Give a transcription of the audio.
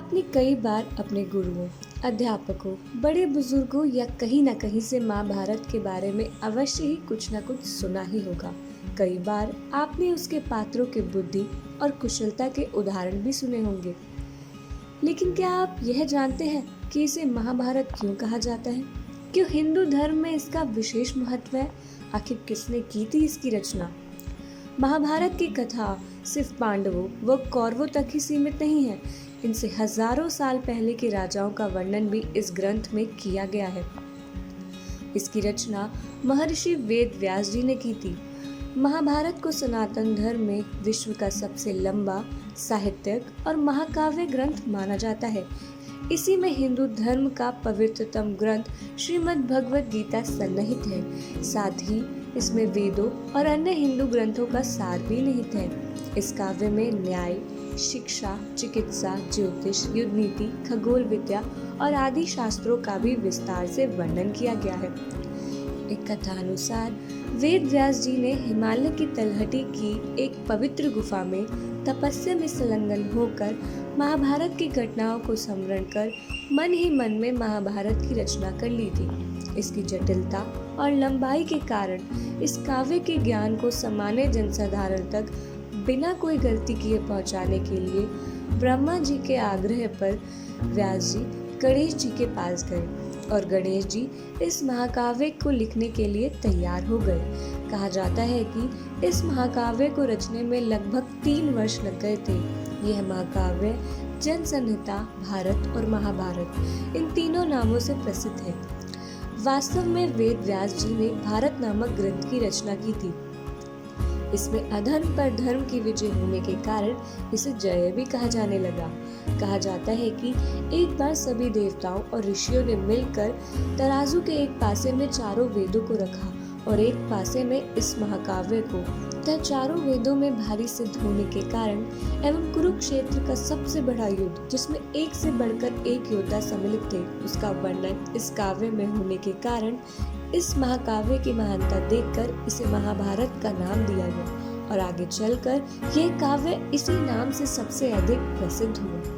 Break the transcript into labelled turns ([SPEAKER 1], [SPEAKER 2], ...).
[SPEAKER 1] आपने कई बार अपने गुरुओं, अध्यापकों, बड़े बुजुर्गों या कहीं न कहीं से महाभारत के बारे में अवश्य ही कुछ न कुछ सुना ही होगा। कई बार आपने उसके पात्रों के बुद्धि और कुशलता के उदाहरण भी सुने होंगे। लेकिन क्या आप यह जानते हैं कि इसे महाभारत क्यों कहा जाता है? क्यों हिंदू धर्म में इसका विशेष महत्व है? आखिर किसने की थी इसकी रचना? महाभारत की कथा सिर्फ पांडवों व कौरवों तक ही सीमित नहीं है। इनसे हजारों साल पहले के राजाओं का वर्णन भी इस ग्रंथ में किया गया है। इसकी रचना महर्षि वेद व्यास जी ने की थी। महाभारत को सनातन धर्म में विश्व का सबसे लंबा साहित्यिक और महाकाव्य ग्रंथ माना जाता है। इसी में हिंदू धर्म का पवित्रतम ग्रंथ श्रीमद् भगवद गीता सन्निहित है। साथ ही इसमें वेदों और अन्य हिंदू ग्रंथों का सार भी निहित है। इस काव्य में न्याय, शिक्षा, चिकित्सा, ज्योतिष, युद्ध नीति, खगोल विद्या और आदि शास्त्रों का भी विस्तार से वर्णन किया गया है। एक कथानुसार वेद व्यास जी ने हिमालय की तलहटी की एक पवित्र गुफा में तपस्या में संलग्न होकर महाभारत की घटनाओं को स्मरण कर मन ही मन में महाभारत की रचना कर ली थी। इसकी जटिलता और लंबाई के कारण इस काव्य के ज्ञान को सामान्य जनसाधारण तक बिना कोई गलती किए पहुंचाने के लिए ब्रह्मा जी के आग्रह पर व्यास जी गणेश जी के पास गए और गणेश जी इस महाकाव्य को लिखने के लिए तैयार हो गए। कहा जाता है कि इस महाकाव्य को रचने में लगभग 3 वर्ष लग गए थे। यह महाकाव्य जन संहिता, भारत और महाभारत इन तीनों नामों से प्रसिद्ध है। वास्तव में वेद व्यास जी ने भारत नामक ग्रंथ की रचना की थी। इसमें अधर्म पर धर्म की विजय होने के कारण इसे जय भी कहा जाने लगा। कहा जाता है कि एक बार सभी देवताओं और ऋषियों ने मिलकर तराजू के एक पासे में चारों वेदों को रखा और एक पासे में इस महाकाव्य को। तब चारों वेदों में भारी सिद्ध होने के कारण एवं कुरुक्षेत्र का सबसे बड़ा युद्ध, जिसमें एक से बढ़कर एक योद्धा सम्मिलित थे, उसका वर्णन इस काव्य में होने के कारण इस महाकाव्य की महानता देखकर इसे महाभारत का नाम दिया गया और आगे चलकर यह काव्य इसी नाम से सबसे अधिक प्रसिद्ध हुआ।